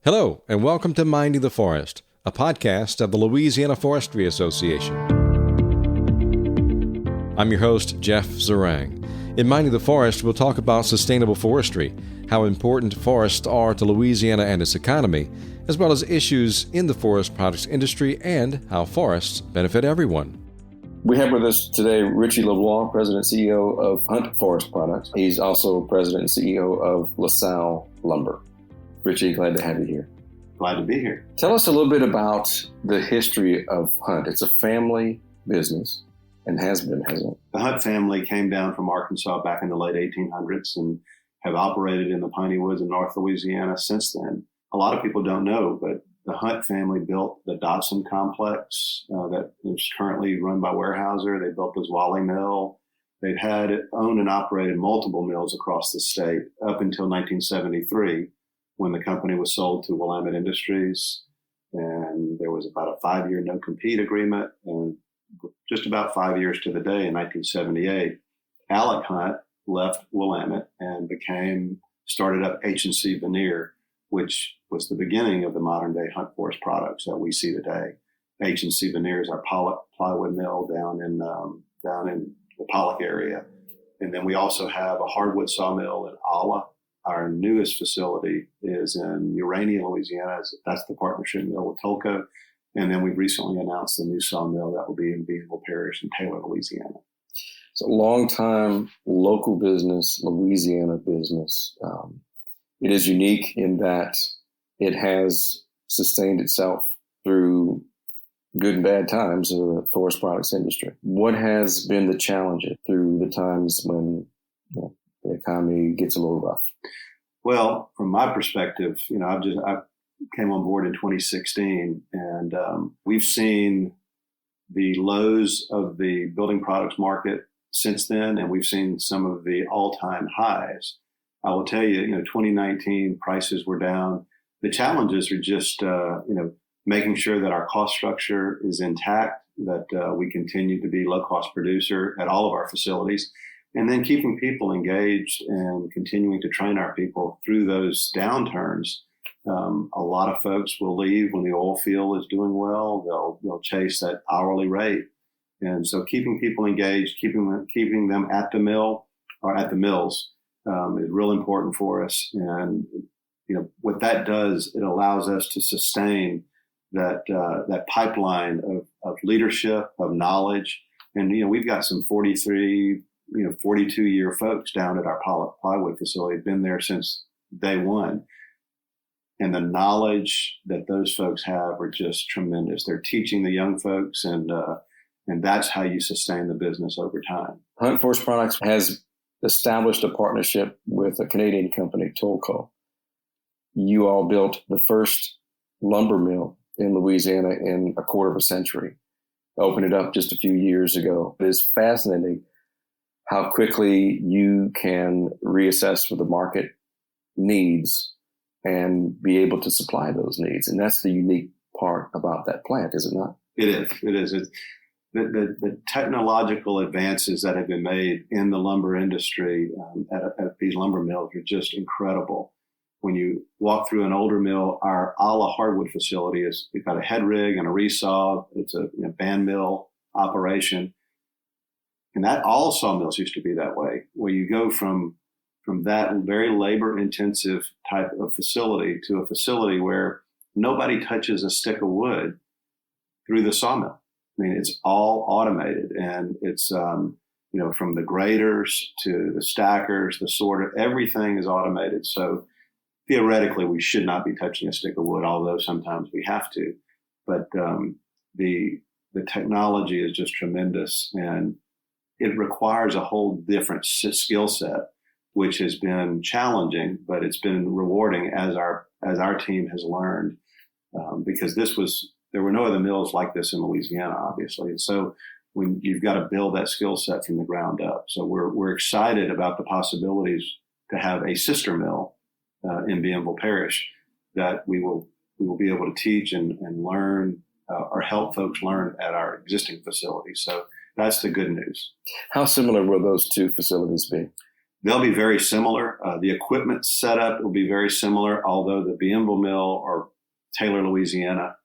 Hello, and welcome to Minding the Forest, a podcast of the Louisiana Forestry Association. I'm your host, Jeff Zeringue. In Minding the Forest, we'll talk about sustainable forestry, how important forests are to Louisiana and its economy, as well as issues in the forest products industry and how forests benefit everyone. We have with us today Richie LeBlanc, President and CEO of Hunt Forest Products. He's also President and CEO of LaSalle Lumber. Richie, glad to have you here. Glad to be here. Tell us a little bit about the history of Hunt. It's a family business and has been, hasn't it? The Hunt family came down from Arkansas back in the late 1800s and have operated in the piney woods of North Louisiana since then. A lot of people don't know, but the Hunt family built the Dotson complex that is currently run by Weyerhaeuser. They built the Zwally Mill. They've owned and operated multiple mills across the state up until 1973. When the company was sold to Willamette Industries, and there was about a 5-year no-compete agreement, and just about 5 years to the day in 1978, Alec Hunt left Willamette and started up H&C Veneer, which was the beginning of the modern-day Hunt Forest products that we see today. H&C Veneer is our plywood mill down in the Pollock area, and then we also have a hardwood sawmill in Alla. Our newest facility is in Urania, Louisiana. That's the partnership mill with Tolko. And then we've recently announced the new sawmill that will be in Bienville Parish in Taylor, Louisiana. It's a long-time local business, Louisiana business. It is unique in that it has sustained itself through good and bad times of the forest products industry. What has been the challenge through the times when the economy gets a little rough? Well, from my perspective, I came on board in 2016, and we've seen the lows of the building products market since then, and we've seen some of the all-time highs. I will tell you, 2019 prices were down. The challenges are just, making sure that our cost structure is intact, that we continue to be low-cost producer at all of our facilities. And then keeping people engaged and continuing to train our people through those downturns. A lot of folks will leave when the oil field is doing well. They'll chase that hourly rate. And so keeping people engaged, keeping them at the mill or at the mills is real important for us. And, what that does, it allows us to sustain that pipeline of leadership, of knowledge. And, we've got some 42-year folks down at our Pollock plywood facility, been there since day one. And the knowledge that those folks have are just tremendous. They're teaching the young folks, and that's how you sustain the business over time. Hunt Forest Products has established a partnership with a Canadian company, Tolko. You all built the first lumber mill in Louisiana in a quarter of a century. Opened it up just a few years ago. It is fascinating how quickly you can reassess what the market needs and be able to supply those needs. And that's the unique part about that plant, is it not? It is. It's the technological advances that have been made in the lumber industry at these lumber mills are just incredible. When you walk through an older mill, our Alla hardwood facility we've got a head rig and a resaw. It's a band mill operation. And that all sawmills used to be that way, where you go from that very labor-intensive type of facility to a facility where nobody touches a stick of wood through the sawmill. I mean, it's all automated, and it's from the graders to the stackers, the sorter, everything is automated. So theoretically, we should not be touching a stick of wood, although sometimes we have to. But the technology is just tremendous, and it requires a whole different skill set, which has been challenging, but it's been rewarding as our team has learned, because there were no other mills like this in Louisiana, obviously. And so when you've got to build that skill set from the ground up. So we're excited about the possibilities to have a sister mill in Bienville Parish that we will be able to teach and learn or help folks learn at our existing facilities. So that's the good news. How similar will those two facilities be? They'll be very similar. The equipment setup will be very similar, although the Bienville Mill or Taylor, Louisiana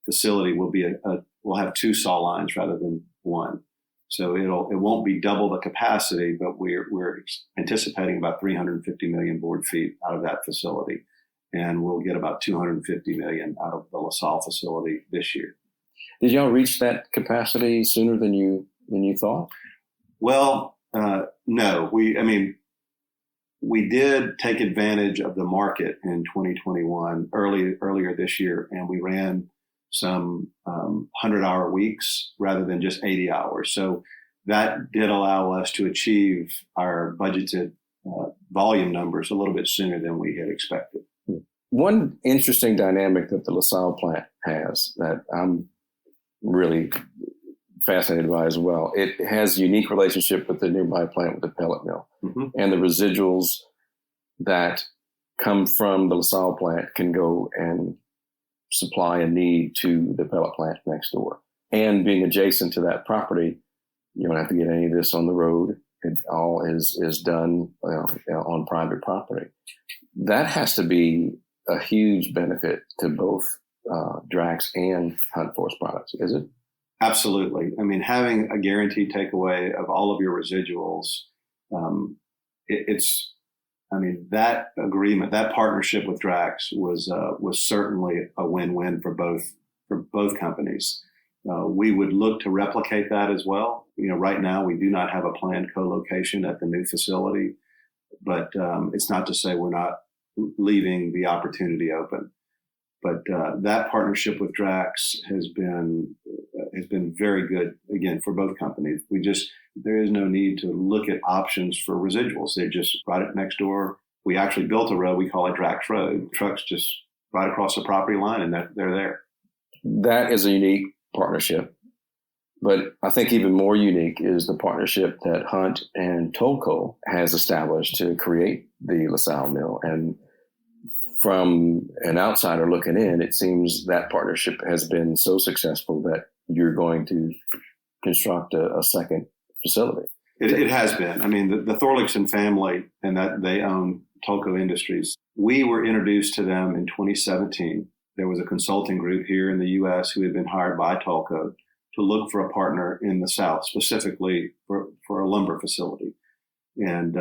facility will have two saw lines rather than one. So it won't be double the capacity, but we're anticipating about 350 million board feet out of that facility. And we'll get about 250 million out of the LaSalle facility this year. Did y'all reach that capacity sooner than you thought? Well, no. We did take advantage of the market in 2021, earlier this year, and we ran some 100-hour weeks rather than just 80 hours. So that did allow us to achieve our budgeted volume numbers a little bit sooner than we had expected. One interesting dynamic that the LaSalle plant has that I'm really fascinated by as well, it has a unique relationship with the nearby plant with the pellet mill. Mm-hmm. And the residuals that come from the LaSalle plant can go and supply a need to the pellet plant next door. And being adjacent to that property, you don't have to get any of this on the road. It all is done on private property. That has to be a huge benefit to both Drax and Hunt Forest Products, is it? Absolutely. I mean, having a guaranteed takeaway of all of your residuals, that agreement, that partnership with Drax was certainly a win-win for both companies. We would look to replicate that as well. Right now we do not have a planned co-location at the new facility, but it's not to say we're not leaving the opportunity open. But that partnership with Drax has been very good, again, for both companies. There is no need to look at options for residuals. They just right up next door. We actually built a road. We call it Drax Road. Trucks just right across the property line, and they're there. That is a unique partnership. But I think even more unique is the partnership that Hunt and Tolko has established to create the LaSalle mill. And from an outsider looking in, it seems that partnership has been so successful that you're going to construct a second facility. It has been. I mean, the Thorlickson family, and that they own Tolko Industries. We were introduced to them in 2017. There was a consulting group here in the U.S. who had been hired by Tolko to look for a partner in the South, specifically for a lumber facility. And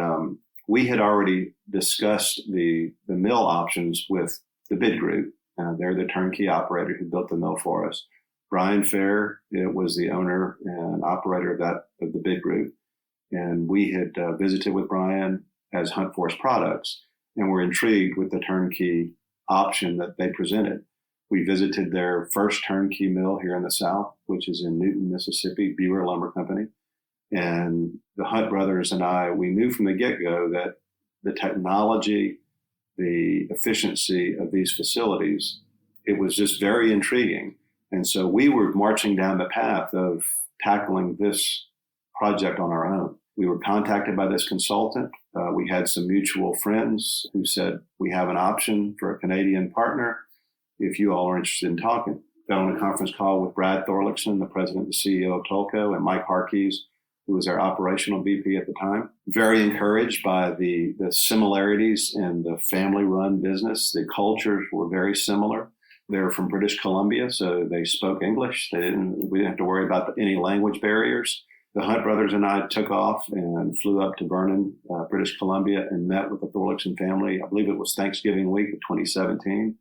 we had already discussed the mill options with the bid group. They're the turnkey operator who built the mill for us. Brian Fair was the owner and operator of the bid group. And we had visited with Brian as Hunt Forest Products and were intrigued with the turnkey option that they presented. We visited their first turnkey mill here in the South, which is in Newton, Mississippi, Beaver Lumber Company. And the Hunt brothers and we knew from the get-go that the technology, the efficiency of these facilities, it was just very intriguing. And so we were marching down the path of tackling this project on our own. We were contacted by this consultant. We had some mutual friends who said, we have an option for a Canadian partner if you all are interested in talking. Got on a conference call with Brad Thorlickson, the president and CEO of Tolko, and Mike Harkey's, who was our operational VP at the time. Very encouraged by the similarities in the family-run business. The cultures were very similar. They're from British Columbia, so they spoke English. We didn't have to worry about any language barriers. The Hunt brothers and I took off and flew up to Vernon, British Columbia, and met with the Thorlickson family. I believe it was Thanksgiving week of 2017.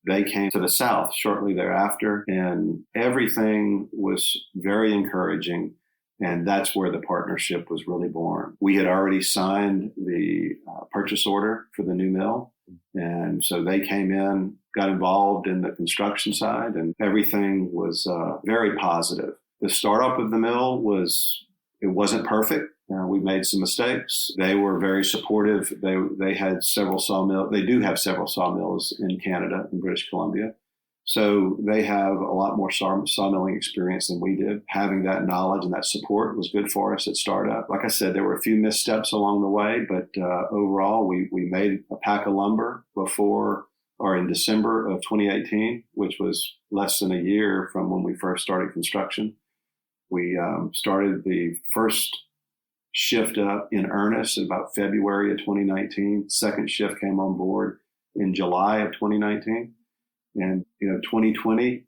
They came to the South shortly thereafter, and everything was very encouraging. And that's where the partnership was really born. We had already signed the purchase order for the new mill. And so they came in, got involved in the construction side, and everything was very positive. The startup of the mill wasn't perfect. We made some mistakes. They were very supportive. They had several sawmills. They do have several sawmills in Canada and British Columbia. So they have a lot more sawmilling experience than we did. Having that knowledge and that support was good for us at startup. Like I said, there were a few missteps along the way, but overall, we made a pack of lumber in December of 2018, which was less than a year from when we first started construction. We started the first shift up in earnest in about February of 2019. Second shift came on board in July of 2019. And, 2020,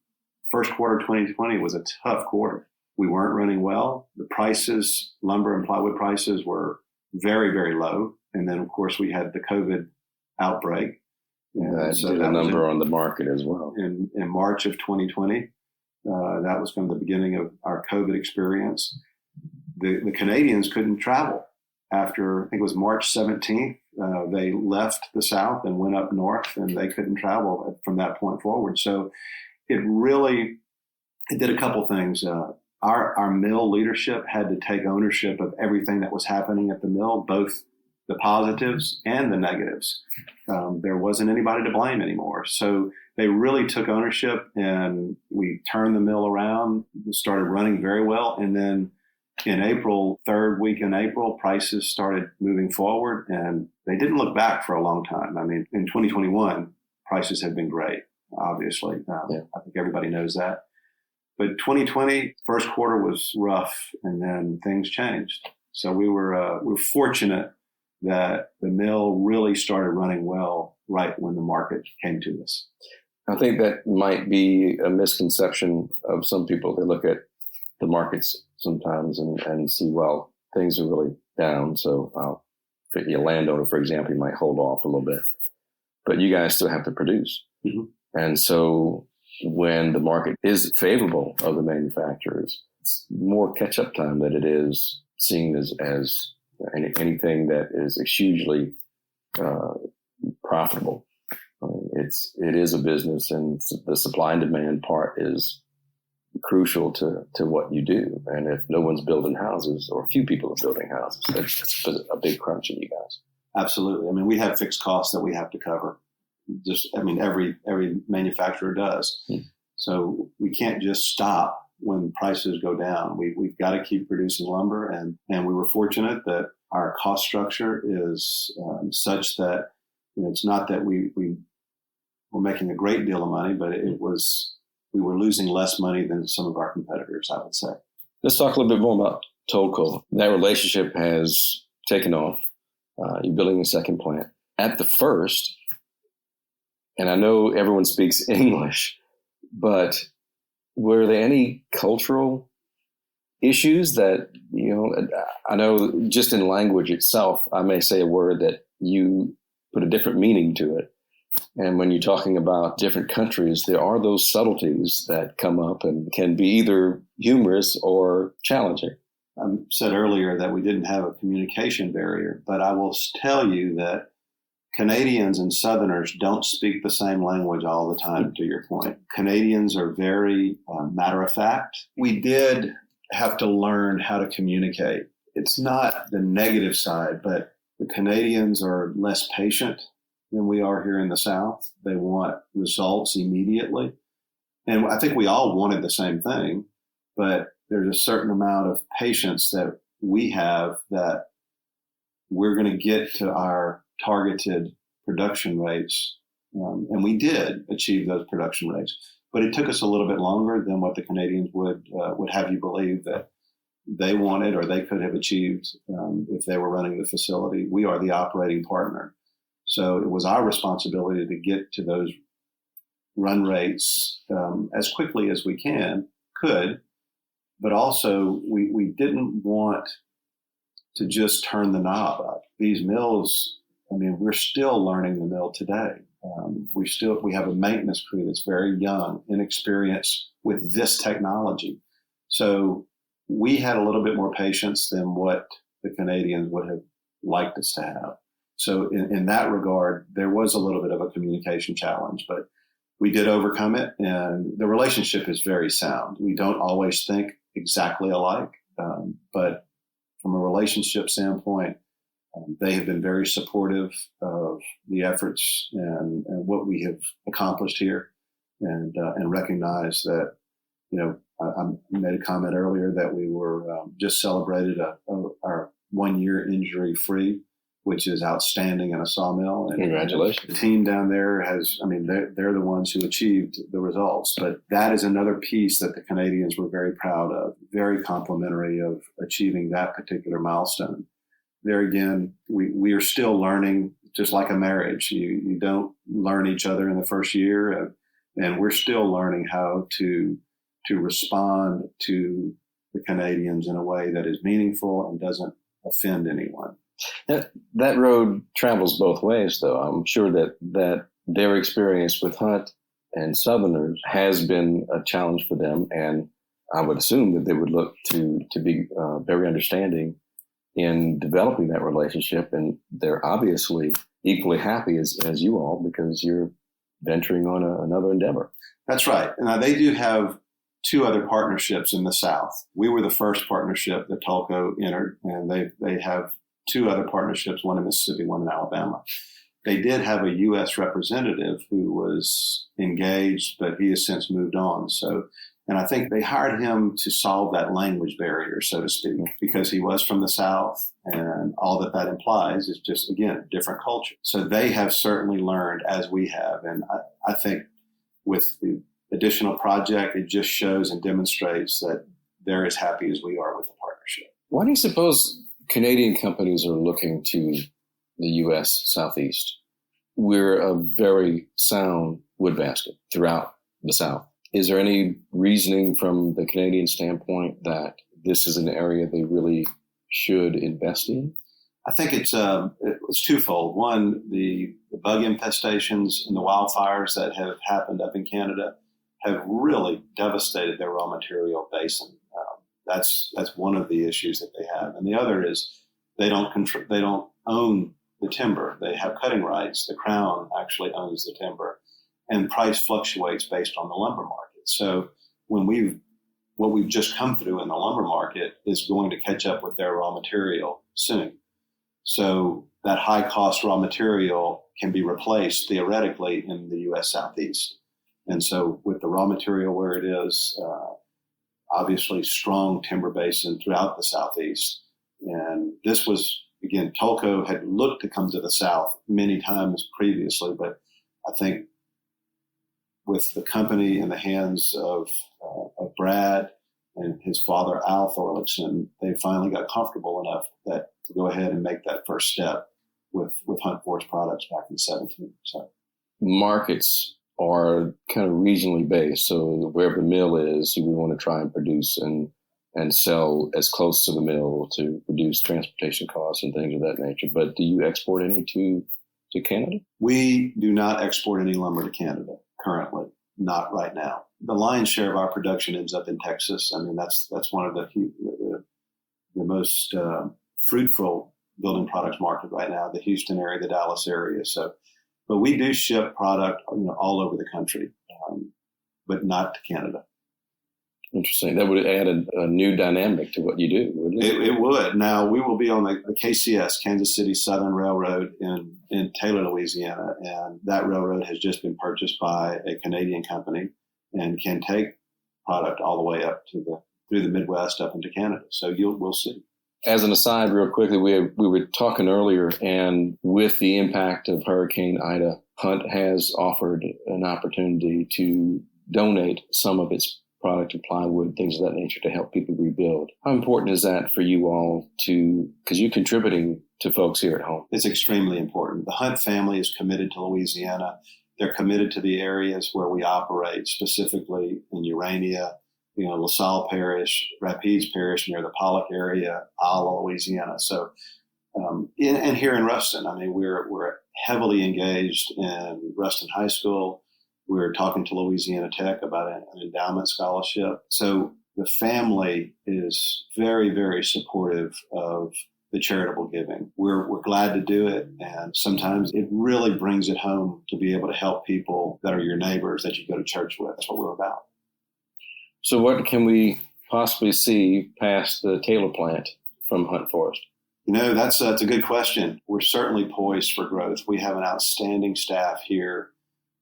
first quarter of 2020 was a tough quarter. We weren't running well. The prices, lumber and plywood prices were very, very low. And then, of course, we had the COVID outbreak. And so did a number on the market as well. In March of 2020, that was kind of the beginning of our COVID experience. The Canadians couldn't travel after, I think it was March 17th. They left the South and went up north, and they couldn't travel from that point forward. So it did a couple things. Our mill leadership had to take ownership of everything that was happening at the mill, both the positives and the negatives. There wasn't anybody to blame anymore. So they really took ownership, and we turned the mill around, started running very well. And then in April, third week in April, prices started moving forward, and they didn't look back for a long time. I mean, in 2021, prices have been great, obviously. I think everybody knows that. But 2020, first quarter was rough, and then things changed. So we were fortunate that the mill really started running well right when the market came to us. I think that might be a misconception of some people. They look at the markets sometimes and see, well, things are really down. So a landowner, for example, you might hold off a little bit, but you guys still have to produce. Mm-hmm. And so when the market is favorable of the manufacturers, it's more catch-up time than it is seen as anything that is hugely profitable. It is a business, and the supply and demand part is crucial to what you do. And if no one's building houses, or few people are building houses, that's a big crunch on you guys. Absolutely. I mean, we have fixed costs that we have to cover. Every manufacturer does. So we can't just stop when prices go down. We've got to keep producing lumber, and we were fortunate that our cost structure is such that it's not that we were making a great deal of money, but we were losing less money than some of our competitors, I would say. Let's talk a little bit more about Tolko. That relationship has taken off. You're building a second plant. At the first, and I know everyone speaks English, but were there any cultural issues that, I know just in language itself, I may say a word that you put a different meaning to it. And when you're talking about different countries, there are those subtleties that come up and can be either humorous or challenging. I said earlier that we didn't have a communication barrier, but I will tell you that Canadians and Southerners don't speak the same language all the time, to your point. Canadians are very matter of fact. We did have to learn how to communicate. It's not the negative side, but the Canadians are less patient than we are here in the South. They want results immediately. And I think we all wanted the same thing, but there's a certain amount of patience that we have that we're going to get to our targeted production rates. And we did achieve those production rates, but it took us a little bit longer than what the Canadians would have you believe that they wanted or they could have achieved if they were running the facility. We are the operating partner. So it was our responsibility to get to those run rates as quickly as we could, but also we didn't want to just turn the knob up. These mills, we're still learning the mill today. We have a maintenance crew that's very young, inexperienced with this technology. So we had a little bit more patience than what the Canadians would have liked us to have. So in that regard, there was a little bit of a communication challenge, but we did overcome it, and the relationship is very sound. We don't always think exactly alike, but from a relationship standpoint, they have been very supportive of the efforts and what we have accomplished here, and recognize that, I made a comment earlier that we were just celebrated our 1 year injury free which is outstanding in a sawmill. And congratulations. The team down there they're the ones who achieved the results. But that is another piece that the Canadians were very proud of, very complimentary of achieving that particular milestone. There again, we are still learning, just like a marriage. You don't learn each other in the first year, and we're still learning how to respond to the Canadians in a way that is meaningful and doesn't offend anyone. That road travels both ways, though. I'm sure that their experience with Hunt and Southerners has been a challenge for them, and I would assume that they would look to be very understanding in developing that relationship, and they're obviously equally happy as you all because you're venturing on another endeavor. That's right. Now, they do have two other partnerships in the South. We were the first partnership that Tolko entered, and they have two other partnerships, one in Mississippi, one in Alabama. They did have a U.S. representative who was engaged, but he has since moved on. And I think they hired him to solve that language barrier, so to speak, because he was from the South, and all that implies is just, again, different culture. So they have certainly learned as we have. And I think with the additional project, it just shows and demonstrates that they're as happy as we are with the partnership. Why do you suppose Canadian companies are looking to the U.S. Southeast? We're a very sound wood basket throughout the South. Is there any reasoning from the Canadian standpoint that this is an area they really should invest in? I think it's twofold. One, the bug infestations and the wildfires that have happened up in Canada have really devastated their raw material basin. That's one of the issues that they have, and the other is they don't own the timber. They have cutting rights. The Crown actually owns the timber, and price fluctuates based on the lumber market. So what we've just come through in the lumber market is going to catch up with their raw material soon. So that high cost raw material can be replaced theoretically in the U.S. Southeast. And so with the raw material where it is, obviously strong timber basin throughout the Southeast. And this was, again, Tolko had looked to come to the South many times previously, but I think with the company in the hands of Brad and his father, Al Thorlickson, they finally got comfortable enough to go ahead and make that first step with Hunt Forest Products back in 2017. So markets are kind of regionally based. So wherever the mill is, we want to try and produce and sell as close to the mill to reduce transportation costs and things of that nature. But do you export any to Canada? We do not export any lumber to Canada currently, not right now. The lion's share of our production ends up in Texas. I mean, that's one of the most fruitful building products market right now, the Houston area, the Dallas area. But we do ship product, all over the country, but not to Canada. Interesting. That would add a new dynamic to what you do, wouldn't it? It would. Now, we will be on the KCS, Kansas City Southern Railroad in Taylor, Louisiana, and that railroad has just been purchased by a Canadian company and can take product all the way up through the Midwest up into Canada. So we'll see. As an aside, real quickly, we were talking earlier, and with the impact of Hurricane Ida, Hunt has offered an opportunity to donate some of its product to plywood, things of that nature, to help people rebuild. How important is that for you all because you're contributing to folks here at home? It's extremely important. The Hunt family is committed to Louisiana. They're committed to the areas where we operate, specifically in Urania, LaSalle Parish, Rapides Parish near the Pollock area, Isle, Louisiana. So, and here in Ruston, I mean, we're heavily engaged in Ruston High School. We're talking to Louisiana Tech about an endowment scholarship. So the family is very, very supportive of the charitable giving. We're glad to do it. And sometimes it really brings it home to be able to help people that are your neighbors that you go to church with. That's what we're about. So what can we possibly see past the Taylor plant from Hunt Forest? That's a good question. We're certainly poised for growth. We have an outstanding staff here.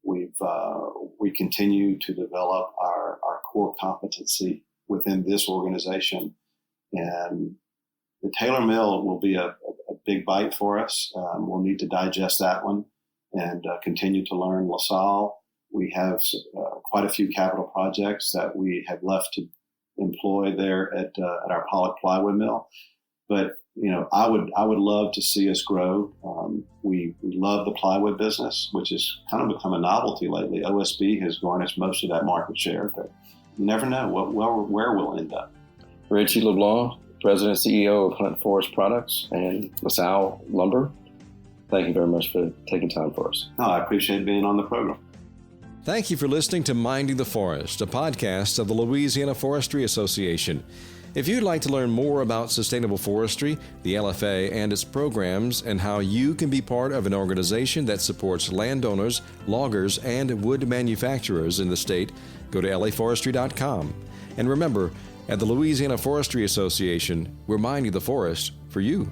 We continue to develop our core competency within this organization. And the Taylor Mill will be a big bite for us. We'll need to digest that one and continue to learn LaSalle. We have quite a few capital projects that we have left to employ there at our Pollock plywood mill. But I would love to see us grow. We love the plywood business, which has kind of become a novelty lately. OSB has garnished most of that market share, but you never know where we'll end up. Richie LeBlanc, President and CEO of Hunt Forest Products and LaSalle Lumber, thank you very much for taking time for us. No, I appreciate being on the program. Thank you for listening to Minding the Forest, a podcast of the Louisiana Forestry Association. If you'd like to learn more about sustainable forestry, the LFA and its programs, and how you can be part of an organization that supports landowners, loggers, and wood manufacturers in the state, go to laforestry.com. And remember, at the Louisiana Forestry Association, we're minding the forest for you.